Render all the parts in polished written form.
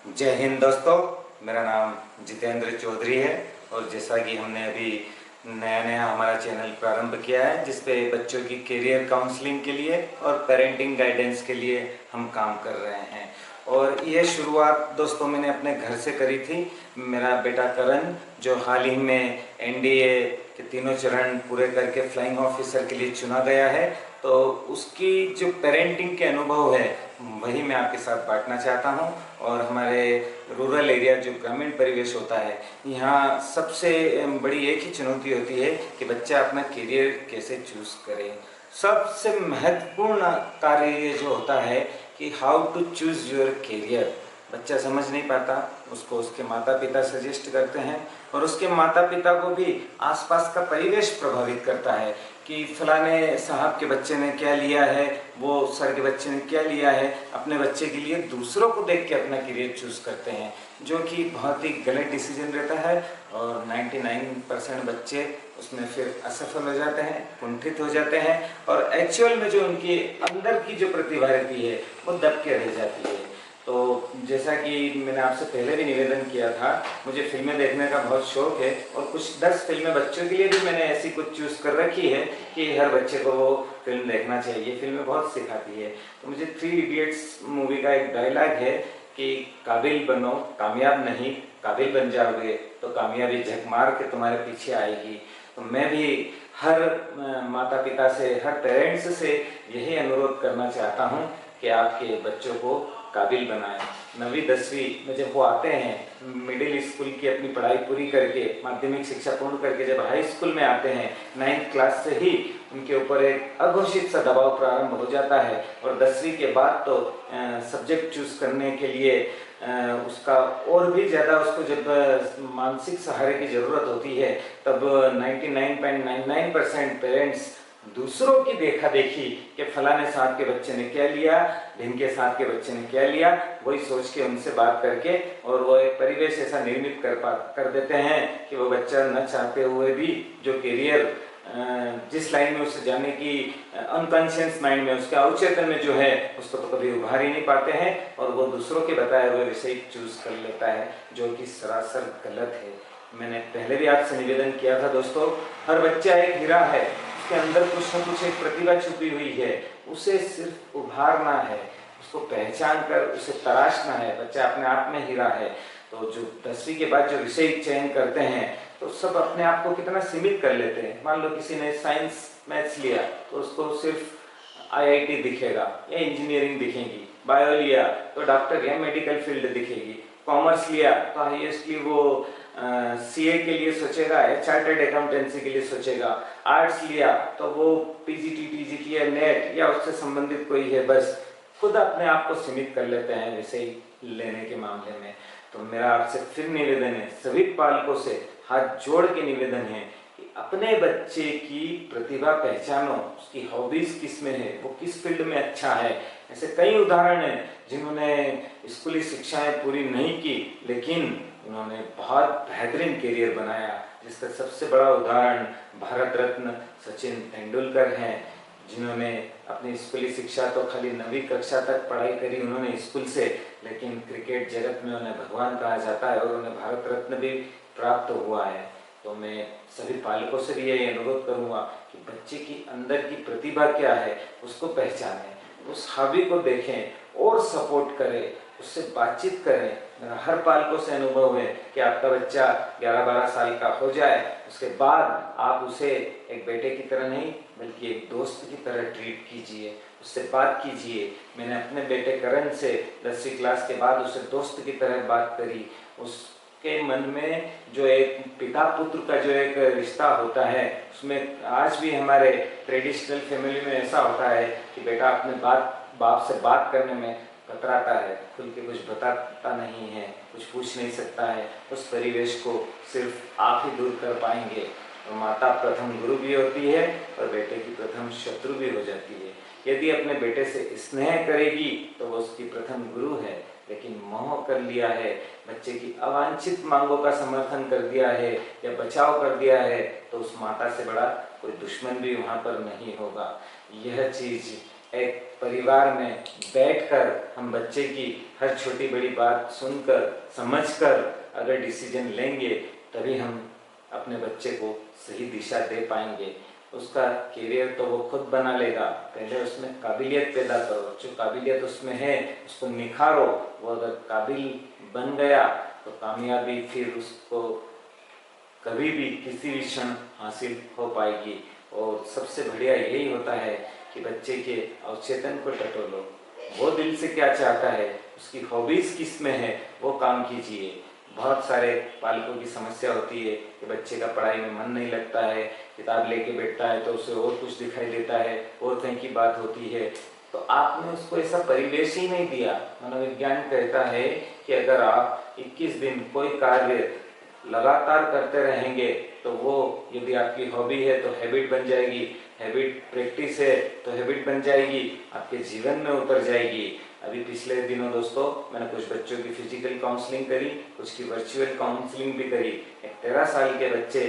जय हिंद दोस्तों। मेरा नाम जितेंद्र चौधरी है और जैसा कि हमने अभी नया नया हमारा चैनल प्रारंभ किया है जिस पे बच्चों की करियर काउंसलिंग के लिए और पेरेंटिंग गाइडेंस के लिए हम काम कर रहे हैं। और ये शुरुआत दोस्तों मैंने अपने घर से करी थी। मेरा बेटा करण जो हाल ही में एनडीए के तीनों चरण पूरे करके फ्लाइंग ऑफिसर के लिए चुना गया है, तो उसकी जो पेरेंटिंग के अनुभव है वही मैं आपके साथ बांटना चाहता हूँ। और हमारे रूरल एरिया जो ग्रामीण परिवेश होता है, यहाँ सबसे बड़ी एक ही चुनौती होती है कि बच्चा अपना करियर कैसे चूज करे। सबसे महत्वपूर्ण कार्य ये जो होता है कि how to choose your career, बच्चा समझ नहीं पाता, उसको उसके माता पिता सजेस्ट करते हैं और उसके माता पिता को भी आसपास का परिवेश प्रभावित करता है कि फलाने साहब के बच्चे ने क्या लिया है, वो सर के बच्चे ने क्या लिया है। अपने बच्चे के लिए दूसरों को देख के अपना करियर चूज करते हैं, जो कि बहुत ही गलत डिसीजन रहता है और 99% बच्चे उसमें फिर असफल हो जाते हैं, कुंठित हो जाते हैं और एक्चुअल में जो उनके अंदर की जो प्रतिभा रहती है वो दब के रह जाती है। तो जैसा कि मैंने आपसे पहले भी निवेदन किया था, मुझे फिल्में देखने का बहुत शौक है और कुछ 10 फिल्में बच्चों के लिए भी मैंने ऐसी कुछ चूज कर रखी है कि हर बच्चे को वो फिल्म देखना चाहिए। फिल्में बहुत सिखाती है। तो मुझे 3 इडियट्स मूवी का एक डायलॉग है कि काबिल बनो कामयाब नहीं, काबिल बन जाओगे तो कामयाबी झक मार के तुम्हारे पीछे आएगी। तो मैं भी हर माता पिता से, हर पेरेंट्स से यही अनुरोध करना चाहता हूँ कि आपके बच्चों को काबिल बनाएं। 9वीं 10वीं में जब वो आते हैं, मिडिल स्कूल की अपनी पढ़ाई पूरी करके, माध्यमिक शिक्षा पूर्ण करके जब हाई स्कूल में आते हैं, 9th क्लास से ही उनके ऊपर एक अघोषित सा दबाव प्रारंभ हो जाता है और 10वीं के बाद तो सब्जेक्ट चूज करने के लिए उसका और भी ज़्यादा उसको जब मानसिक सहारे की ज़रूरत होती है, तब 99.99% पेरेंट्स दूसरों की देखा देखी कि फलाने साहब के बच्चे ने क्या लिया, ढिमके साहब के बच्चे ने क्या लिया, वही सोच के उनसे बात करके और वो एक परिवेश ऐसा निर्मित कर देते हैं कि वो बच्चा न चाहते हुए भी जो करियर जिस लाइन में उसे जाने की अनकॉन्शियस माइंड में, उसके अवचेतन में जो है, उसको तो कभी उभार ही नहीं पाते हैं और वो दूसरों के बताए हुए विषय चूज कर लेता है, जो कि सरासर गलत है। मैंने पहले भी आपसे निवेदन किया था दोस्तों, हर बच्चा एक हीरा है, उसके अंदर कुछ न कुछ एक प्रतिभा छुपी हुई है, उसे सिर्फ उभारना है, उसको पहचान कर उसे तराशना है। बच्चा अपने आप में हीरा है। तो जो 10वीं के बाद जो विषय चयन करते हैं तो सब अपने आप को कितना सीमित कर लेते हैं। मान लो किसी ने साइंस मैथ्स लिया तो उसको सिर्फ आईआईटी दिखेगा या इंजीनियरिंग दिखेगी, बायो लिया तो डॉक्टर या मेडिकल फील्ड दिखेगी, कॉमर्स लिया तो हाईएस्टली वो सीए के लिए सोचेगा या चार्टर्ड अकाउंटेंसी के लिए सोचेगा, आर्ट्स लिया तो वो पीजीटी टीजीटी या नेट या उससे संबंधित कोई है, बस खुद अपने आप को सीमित कर लेते हैं विषय लेने के मामले में। तो मेरा आपसे फिर निवेदन है, सभी पालकों से हाथ जोड़ के निवेदन है कि अपने बच्चे की प्रतिभा पहचानो, उसकी हॉबीज किस में है, वो किस फील्ड में अच्छा है। ऐसे कई उदाहरण हैं जिन्होंने स्कूली शिक्षाएं पूरी नहीं की लेकिन उन्होंने बहुत बेहतरीन करियर बनाया, जिसका सबसे बड़ा उदाहरण भारत रत्न सचिन तेंदुलकर हैं, जिन्होंने अपनी स्कूली शिक्षा तो खाली 9वीं कक्षा तक पढ़ाई करी उन्होंने स्कूल से, लेकिन क्रिकेट जगत में उन्हें भगवान कहा जाता है और उन्हें भारत रत्न भी प्राप्त हुआ है। तो मैं सभी पालकों से भी यही अनुरोध करूंगा कि बच्चे की अंदर की प्रतिभा क्या है उसको पहचानें, उस हॉबी को देखें और सपोर्ट करें, उससे बातचीत करें। मेरा हर पालकों से अनुभव है कि आपका बच्चा 11-12 साल का हो जाए, उसके बाद आप उसे एक बेटे की तरह नहीं बल्कि एक दोस्त की तरह ट्रीट कीजिए, उससे बात कीजिए। मैंने अपने बेटे करण से 10वीं क्लास के बाद उसे दोस्त की तरह बात करी। उसके मन में जो एक पिता पुत्र का जो एक रिश्ता होता है, उसमें आज भी हमारे ट्रेडिशनल फैमिली में ऐसा होता है कि बेटा अपने बाप से बात करने में कतराता है, खुल के कुछ बताता नहीं है, कुछ पूछ नहीं सकता है। उस परिवेश को सिर्फ आप ही दूर कर पाएंगे। तो माता प्रथम गुरु भी होती है और बेटे की प्रथम शत्रु भी हो जाती है। यदि अपने बेटे से स्नेह करेगी तो वो उसकी प्रथम गुरु है, लेकिन मोह कर लिया है, बच्चे की अवांछित मांगों का समर्थन कर दिया है या बचाव कर दिया है, तो उस माता से बड़ा कोई दुश्मन भी वहां पर नहीं होगा। यह चीज एक परिवार में बैठकर हम बच्चे की हर छोटी बड़ी बात सुनकर समझकर अगर डिसीजन लेंगे तभी हम अपने बच्चे को सही दिशा दे पाएंगे। उसका करियर तो वो खुद बना लेगा, पहले उसमें काबिलियत पैदा करो, जो काबिलियत उसमें है उसको निखारो। वो अगर काबिल बन गया तो कामयाबी फिर उसको कभी भी किसी भी क्षण हासिल हो पाएगी। और सबसे बढ़िया यही होता है कि बच्चे के अवचेतन को टटोलो, वो दिल से क्या चाहता है, उसकी हॉबीज किस में है, वो काम कीजिए। बहुत सारे पालकों की समस्या होती है कि बच्चे का पढ़ाई में मन नहीं लगता है, किताब लेके बैठता है तो उसे और कुछ दिखाई देता है, और कहीं की बात होती है। तो आपने उसको ऐसा परिवेश ही नहीं दिया। मनोविज्ञान कहता है कि अगर आप 21 दिन कोई कार्य लगातार करते रहेंगे तो वो, यदि आपकी हॉबी है तो हैबिट बन जाएगी, हैबिट प्रैक्टिस है तो हैबिट बन जाएगी, आपके जीवन में उतर जाएगी। अभी पिछले दिनों दोस्तों मैंने कुछ बच्चों की फिजिकल काउंसलिंग करी, कुछ की वर्चुअल काउंसलिंग भी करी। एक 13 साल के बच्चे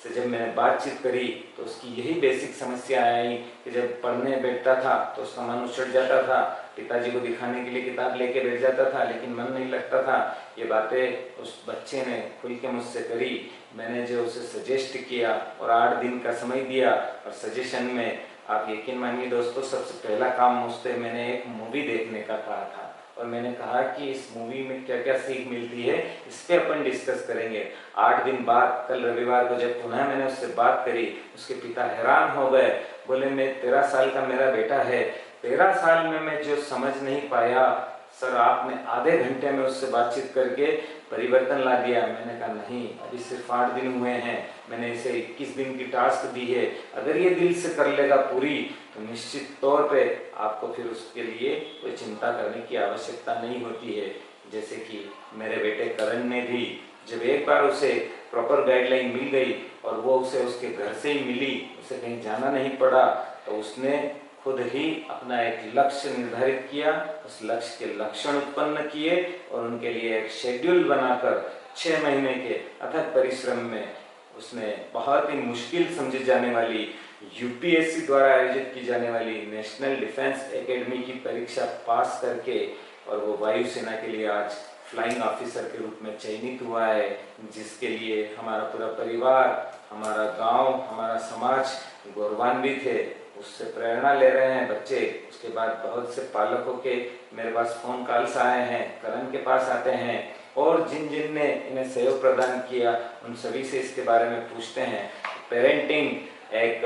से जब मैंने बातचीत करी तो उसकी यही बेसिक समस्या आई कि जब पढ़ने बैठता था तो उसका मन उछट जाता था, पिताजी को दिखाने के लिए किताब लेके बैठ जाता था लेकिन मन नहीं लगता था। ये बातें उस बच्चे ने खुल के मुझसे करी। मैंने जो उसे सजेस्ट किया और 8 दिन का समय दिया, और सजेशन में आप यकीन मानिए दोस्तों, सबसे पहला काम मुझसे मैंने एक मूवी देखने का कहा था, और मैंने कहा कि इस मूवी में क्या क्या सीख मिलती है इस पे अपन डिस्कस करेंगे। 8 दिन बाद कल रविवार को जब पुनः मैंने उससे बात करी, उसके पिता हैरान हो गए, बोले मैं 13 साल का मेरा बेटा है, 13 साल में मैं जो समझ नहीं पाया सर आपने आधे घंटे में उससे बातचीत करके परिवर्तन ला दिया। मैंने कहा नहीं, अभी सिर्फ 8 दिन हुए हैं, मैंने इसे 21 दिन की टास्क दी है, अगर ये दिल से कर लेगा पूरी तो निश्चित तौर पे आपको फिर उसके लिए कोई चिंता करने की आवश्यकता नहीं होती है। जैसे कि मेरे बेटे करण ने भी, जब एक बार उसे प्रॉपर गाइडलाइन मिल गई और वो उसे उसके घर से ही मिली, उसे कहीं जाना नहीं पड़ा, तो उसने खुद ही अपना एक लक्ष्य निर्धारित किया, उस लक्ष्य के लक्षण उत्पन्न किए और उनके लिए एक शेड्यूल बनाकर 6 महीने के अथक परिश्रम में उसने बहुत ही मुश्किल समझी जाने वाली यूपीएससी द्वारा आयोजित की जाने वाली नेशनल डिफेंस एकेडमी की परीक्षा पास करके, और वो वायुसेना के लिए आज फ्लाइंग ऑफिसर के रूप में चयनित हुआ है, जिसके लिए हमारा पूरा परिवार, हमारा गांव, हमारा समाज गौरवान्वित है। उससे प्रेरणा ले रहे हैं बच्चे। उसके बाद बहुत से पालकों के मेरे पास फोन कॉल्स आए हैं, करण के पास आते हैं, और जिन जिन ने इन्हें सहयोग प्रदान किया उन सभी से इसके बारे में पूछते हैं। पेरेंटिंग एक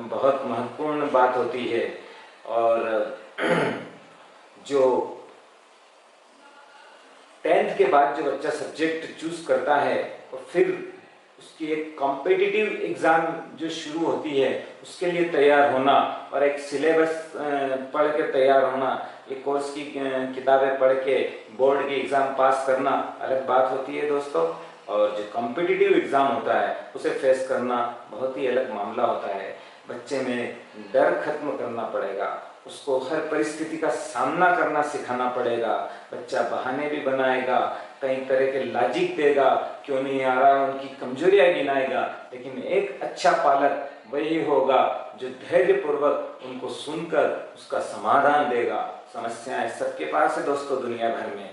बहुत महत्वपूर्ण बात होती है, और जो 10th के बाद जो बच्चा सब्जेक्ट चूज करता है और फिर उसकी एक कॉम्पिटिटिव एग्जाम जो शुरू होती है उसके लिए तैयार होना, और एक सिलेबस पढ़ के तैयार होना, एक कोर्स की किताबें पढ़ के बोर्ड की एग्जाम पास करना अलग बात होती है दोस्तों, और जो कॉम्पिटिटिव एग्जाम होता है उसे फेस करना बहुत ही अलग मामला होता है। बच्चे में डर खत्म करना पड़ेगा, उसको हर परिस्थिति का सामना करना सिखाना पड़ेगा। बच्चा बहाने भी बनाएगा, कई तरह के लॉजिक देगा, क्यों नहीं आ रहा उनकी कमजोरियां गिनाएगा, लेकिन एक अच्छा पालक वही होगा जो धैर्यपूर्वक उनको सुनकर उसका समाधान देगा। समस्याएं सबके पास है दोस्तों दुनिया भर में,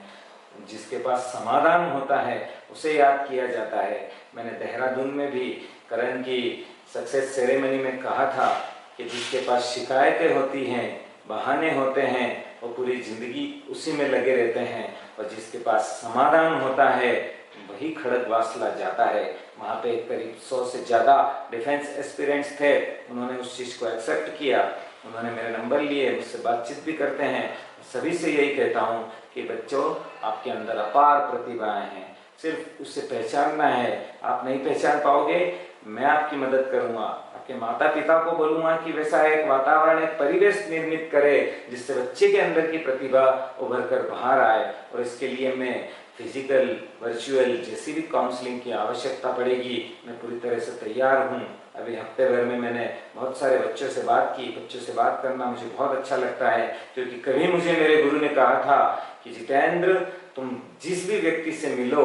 जिसके पास समाधान होता है उसे याद किया जाता है। मैंने देहरादून में भी करण की सक्सेस सेरेमनी में कहा था कि जिसके पास शिकायतें होती हैं, बहाने होते हैं, वो पूरी जिंदगी उसी में लगे रहते हैं, और जिसके पास समाधान होता है वही खड़गवासला जाता है। वहाँ पे करीब 100 से ज़्यादा डिफेंस एस्पिरेंट्स थे, उन्होंने उस चीज़ को एक्सेप्ट किया, उन्होंने मेरे नंबर लिए, मुझसे बातचीत भी करते हैं। सभी से यही कहता हूँ कि बच्चों आपके अंदर अपार प्रतिभाएं हैं, सिर्फ उसे पहचानना है। आप नहीं पहचान पाओगे, मैं आपकी मदद करूँगा, आपके माता पिता को बोलूँगा कि वैसा एक वातावरण, एक परिवेश निर्मित करे जिससे बच्चे के अंदर की प्रतिभा उभर कर बाहर आए। और इसके लिए मैं फिजिकल, वर्चुअल जैसी भी काउंसलिंग की आवश्यकता पड़ेगी, मैं पूरी तरह से तैयार हूँ। अभी हफ्ते भर में मैंने बहुत सारे बच्चों से बात की। बच्चों से बात करना मुझे बहुत अच्छा लगता है, क्योंकि कभी मुझे मेरे गुरु ने कहा था कि जितेंद्र, तुम जिस भी व्यक्ति से मिलो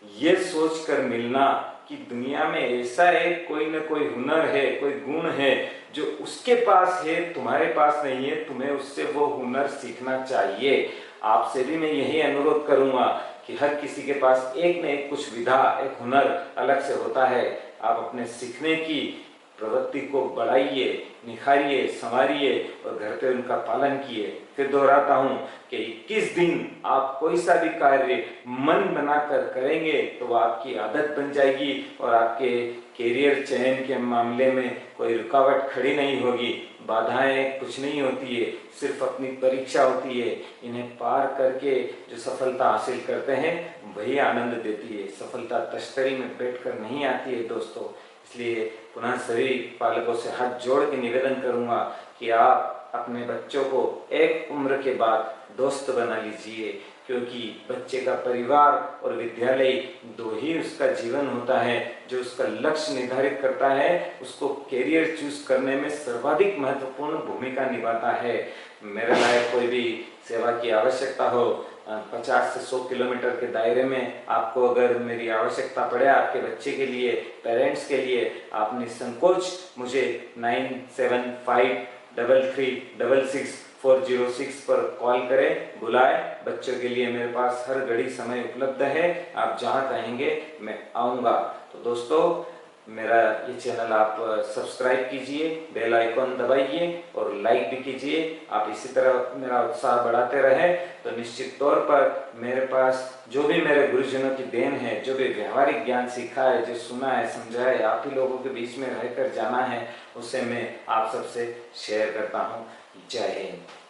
ये सोच कर मिलना कि दुनिया में ऐसा एक कोई न कोई हुनर है, कोई गुण है जो उसके पास है तुम्हारे पास नहीं है, तुम्हें उससे वो हुनर सीखना चाहिए। आपसे भी मैं यही अनुरोध करूंगा कि हर किसी के पास एक न एक कुछ विधा, एक हुनर अलग से होता है। आप अपने सीखने की प्रवृत्ति को बढ़ाइए, निखारिए, संवारिए और घर पे उनका पालन किए। फिर दोहराता हूं कि 21 दिन आप कोई सा भी कार्य मन बनाकर करेंगे तो वह आपकी आदत बन जाएगी और आपके कैरियर चयन के मामले में कोई रुकावट खड़ी नहीं होगी, बाधाएं कुछ नहीं होती है, सिर्फ अपनी परीक्षा होती है। इन्हें पार करके जो सफलता हासिल करते हैं वही आनंद देती है। सफलता तश्तरी में बैठकर नहीं आती है दोस्तों। इसलिए पुनः सभी पालकों से हाथ जोड़ के निवेदन करूंगा कि आप अपने बच्चों को एक उम्र के बाद दोस्त बना लीजिए, क्योंकि बच्चे का परिवार और विद्यालय दो ही उसका जीवन होता है। जो उसका लक्ष्य निर्धारित करता है, उसको कैरियर चूज करने में सर्वाधिक महत्वपूर्ण भूमिका निभाता है। मेरे लायक कोई भी सेवा की आवश्यकता हो, 50 से 100 किलोमीटर के दायरे में आपको अगर मेरी आवश्यकता पड़े आपके बच्चे के लिए, पेरेंट्स के लिए, आप निसंकोच मुझे 9753366406 पर कॉल करें, बुलाएं। बच्चों के लिए मेरे पास हर घड़ी समय उपलब्ध है। आप जहां कहेंगे मैं आऊंगा। तो दोस्तों, मेरा ये चैनल आप सब्सक्राइब कीजिए, बेल आइकॉन दबाइए और लाइक भी कीजिए। आप इसी तरह मेरा उत्साह बढ़ाते रहें तो निश्चित तौर पर मेरे पास जो भी मेरे गुरुजनों की देन है, जो भी व्यवहारिक ज्ञान सीखा है, जो सुना है, समझा है, आप ही लोगों के बीच में रहकर जाना है, उससे मैं आप सबसे शेयर करता हूँ। जय हिंद।